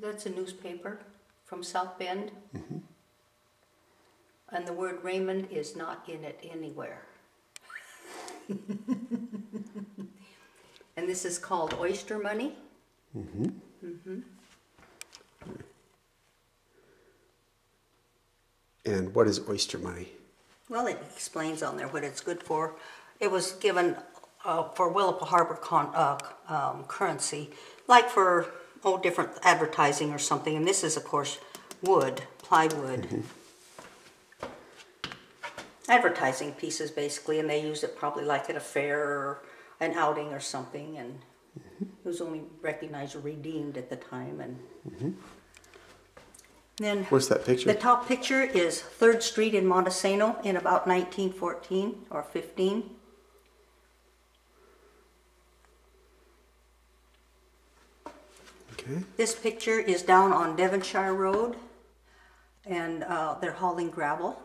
That's a newspaper from South Bend. Mm-hmm. And the word Raymond is not in it anywhere. And this is called oyster money. Mm-hmm. Mm-hmm. And what is oyster money? Well, it explains on there what it's good for. It was given for Willapa Harbor currency, like for different advertising or something. And this is, of course, wood, plywood. Mm-hmm. Advertising pieces, basically, and they used it probably like at a fair or an outing or something, and it was only recognized or redeemed at the time. And then what's that picture? The top picture is 3rd Street in Montesano in about 1914 or 15. Okay. This picture is down on Devonshire Road, and they're hauling gravel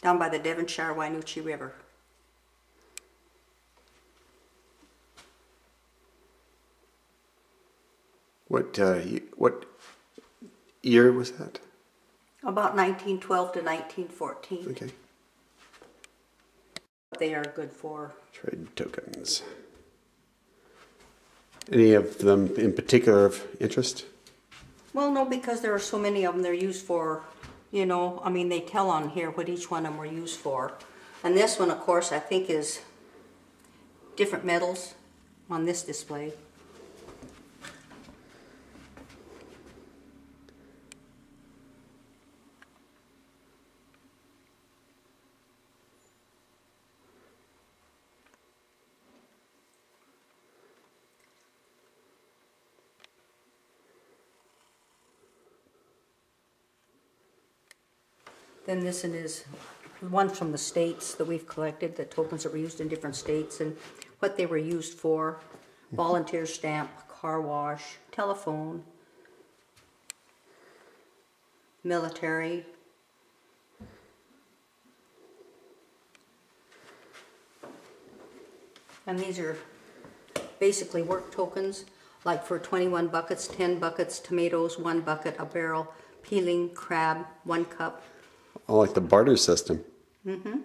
down by the Devonshire-Wynoochee River. What year was that? About 1912 to 1914. Okay. They are good for trade tokens. Any of them in particular of interest? Well, no, because there are so many of them. They're used for, you know, I mean, they tell on here what each one of them were used for. And this one, of course, I think is different metals on this display. Then this one is one from the states that we've collected, the tokens that were used in different states and what they were used for. Volunteer stamp, car wash, telephone, military. And these are basically work tokens, like for 21 buckets, 10 buckets, tomatoes, 1 bucket, a barrel, peeling, crab, 1 cup. I like the barter system. Mm-hmm.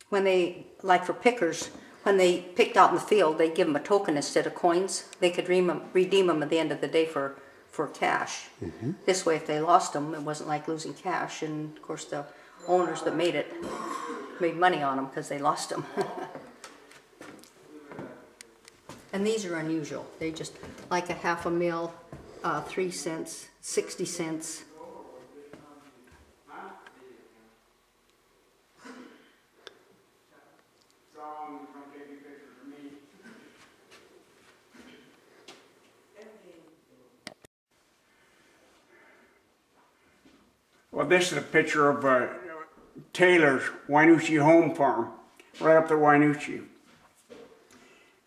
When they, like for pickers, when they picked out in the field, they give them a token instead of coins. They could redeem them at the end of the day for cash. Mm-hmm. This way, if they lost them, it wasn't like losing cash. And of course, the owners that made it made money on them because they lost them. And these are unusual. They just like a half a mil, 3 cents, 60 cents. Well, this is a picture of Taylor's Wynoochee home farm, right up the Wynoochee.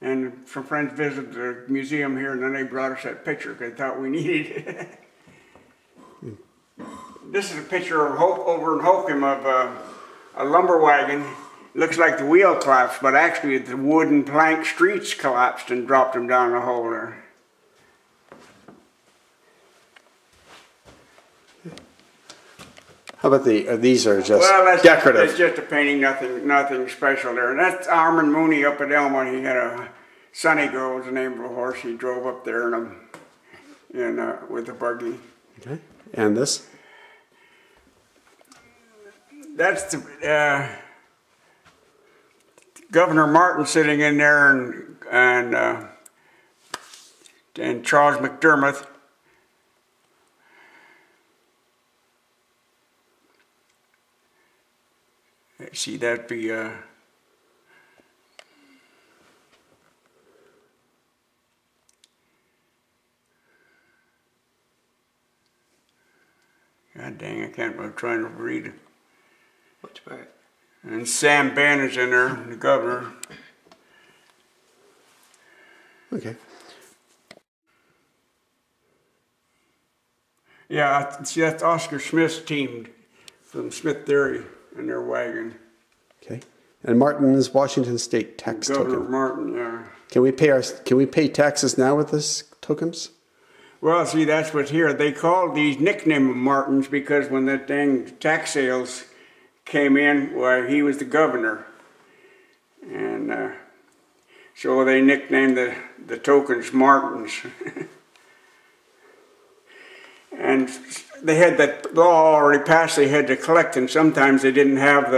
And some friends visited the museum here, and then they brought us that picture because they thought we needed it. This is a picture of over in Hokum of a lumber wagon. Looks like the wheel collapsed, but actually the wooden plank streets collapsed and dropped them down the hole there. How about these are just well, decorative? It's just a painting, nothing special there. And that's Armand Mooney up at Elma. He had a Sunny Girl was the name of a horse. He drove up there with a buggy. Okay. And this? That's the Governor Martin sitting in there, and Charles McDermott. See, that'd be God dang, I can't, I'm trying to read it. Which part? And Sam Ben is in there, the governor. Okay. Yeah, see, that's Oscar Smith's team from Smith Theory in their wagon. Okay. And Martin's Washington State tax Governor token. Martin, yeah. Can we pay taxes now with this tokens? Well, see, that's what's here. They called these nickname them Martins because when that dang tax sales came in, why, he was the governor. And so they nicknamed the tokens Martins. And they had that law already passed, they had to collect, and sometimes they didn't have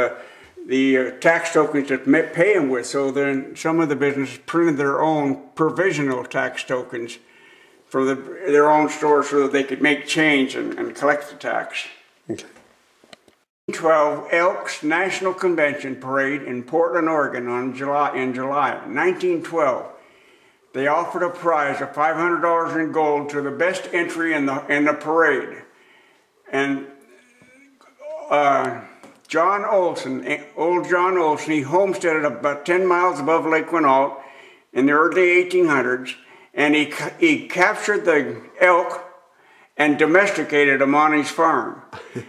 the tax tokens to pay them with, so then some of the businesses printed their own provisional tax tokens for their own stores so that they could make change and collect the tax. Okay. 1912 Elks National Convention Parade in Portland, Oregon in July. 1912. They offered a prize of $500 in gold to the best entry in the parade. And John Olson, old John Olson, he homesteaded about 10 miles above Lake Quinault in the early 1800s, and he captured the elk and domesticated them on his farm.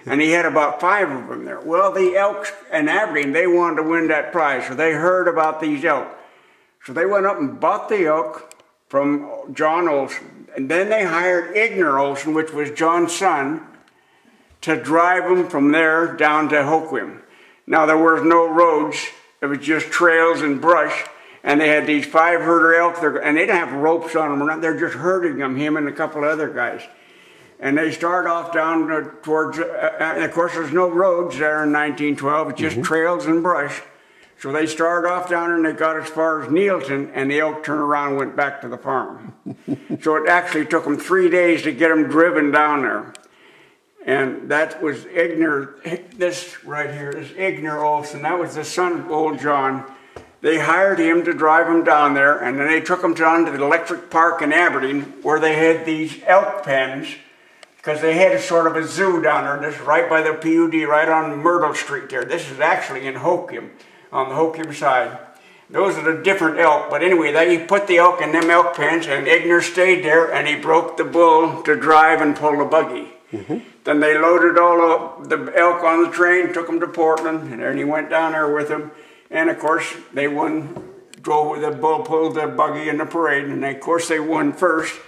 And he had about 5 of them there. Well, the elks in Aberdeen, they wanted to win that prize, so they heard about these elk. So they went up and bought the elk from John Olson. And then they hired Igner Olson, which was John's son, to drive them from there down to Hoquiam. Now there was no roads, it was just trails and brush. And they had these 5 herder elk, and they didn't have ropes on them or nothing. They're just herding them, him and a couple of other guys. And they start off down towards, and of course there's no roads there in 1912, it's just trails and brush. So they started off down and they got as far as Neilton, and the elk turned around and went back to the farm. So it actually took them 3 days to get them driven down there. And that was Igner, this right here is Igner Olson, that was the son of old John. They hired him to drive them down there, and then they took them down to the electric park in Aberdeen where they had these elk pens, because they had a sort of a zoo down there. This is right by the PUD, right on Myrtle Street there. This is actually in Hoquiam, on the Hoquiam side. Those are the different elk, but anyway, he put the elk in them elk pens, and Igner stayed there, and he broke the bull to drive and pull the buggy. Then they loaded all the elk on the train, took them to Portland, and then he went down there with them. And of course, they drove with the bull, pulled the buggy in the parade, and of course they won first.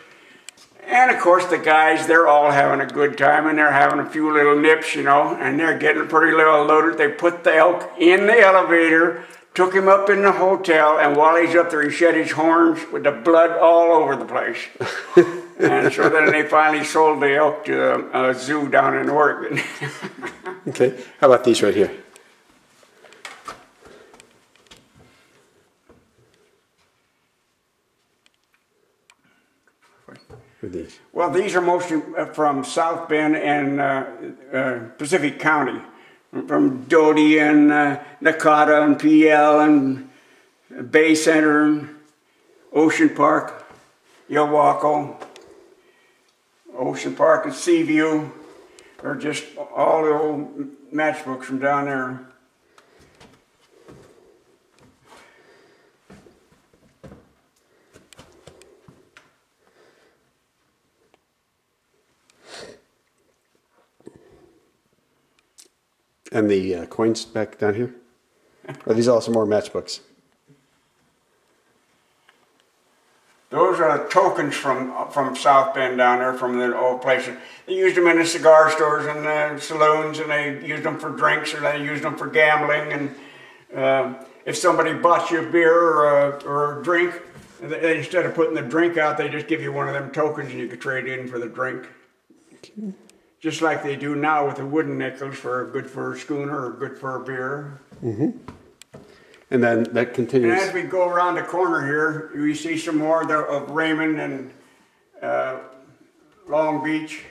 And of course the guys, they're all having a good time, and they're having a few little nips, you know, and they're getting pretty well loaded. They put the elk in the elevator, took him up in the hotel, and while he's up there, he shed his horns with the blood all over the place. And so then they finally sold the elk to a zoo down in Oregon. Okay, how about these right here? These? Well, these are mostly from South Bend and Pacific County, from Doty and Nakata and PL and Bay Center and Ocean Park, Yowako, Ocean Park and Seaview. They're just all the old matchbooks from down there. And the coins back down here? Are these also more matchbooks? Those are tokens from South Bend down there, from the old places. They used them in the cigar stores and saloons, and they used them for drinks, or they used them for gambling. And if somebody bought you a beer or a drink, instead of putting the drink out, they just give you one of them tokens, and you could trade in for the drink. Okay. Just like they do now with the wooden nickels, for good for a schooner or good for a beer. And then that continues. And as we go around the corner here, we see some more of Raymond and Long Beach.